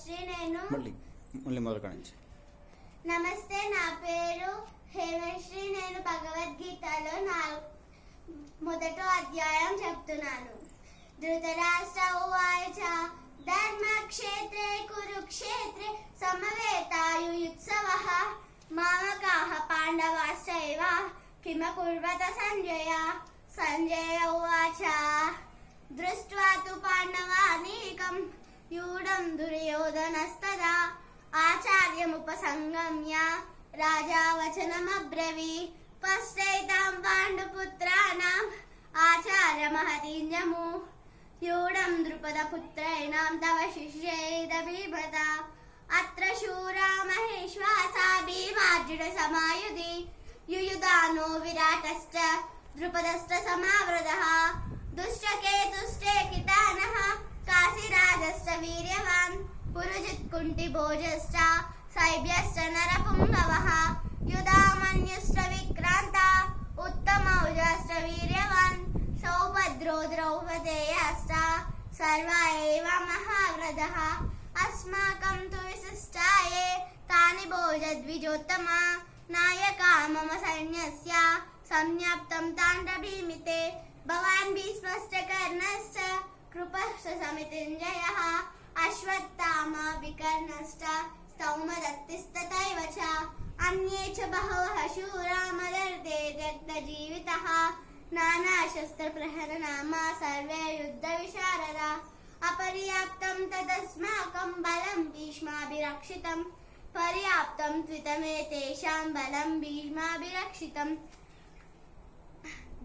హేమశ్రీ. నేను నమస్తే, నా పేరు హేమశ్రీ. నేను భగవద్గీతలో మొదటి అధ్యాయం చెప్తున్నాను. ధృతరాష్ట్ర ఉవాచ ధర్మక్షేత్రే కురుక్షేత్రే సమవేతాయుయుత్సవః మామకాః పాండవాశ్చైవ కిమకుర్వత సంజయ. సంజయ ఉవాచ దృష్ట్వా తు పాండవానీకం యూఢం దుర్యోధనస్తదా ఆచార్యముపసంగమ్య రాజా వచనమబ్రవీ పశ్చైతాం పాండుపుత్రాణం ఆచార్యమహతీంజము యూఢం ద్రుపదపుత్రైణాం తవ శిష్యైదభిమత అత్ర శూరా మహేశ్వాసా భీమార్జున సమాయుధి యుయుధానో విరాటశ్చ ద్రుపదశ్చ సమావృతః దుష్టకేతుశ్చే కితానః కాశీరాజశ్చ వీర్యవాన్ పురుజిత్ కుంటిభోజశ్చ శైబ్యశ్చ నరపుంగవః యుధామన్యుశ్చ విక్రాంత ఉత్తమౌజశ్చ వీర్యవాన్ సౌభద్రో ద్రౌపదేయశ్చ సర్వా ఏవ మహావ్రతః అస్మాకం తు విశిష్టాయే తాని భోజద్విజోత్తమ నాయకా మమ సైన్యస్య సంజ్ఞప్తం తాండభీమితే భవాన్ భీష్మశ్చ కర్ణశ్చ కృపశ్చ సమితింజయః అశ్వత్థామా వికర్ణశ్చ స్తౌమదత్తిస్తథైవ చ అన్యే చ బహవః శూరా మదర్తే త్యక్తజీవితః నానాశస్త్రప్రహరనామా సర్వే యుద్ధవిశారదా అపర్యాప్తం తదస్మాకం బలం భీష్మాభిరక్షితం పర్యాప్తం త్వితమేతేషాం బలం భీష్మాభిరక్షితం.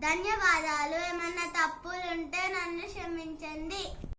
ధన్యవాదాలు. ఏమన్నా తప్పులుంటే నన్ను క్షమించండి.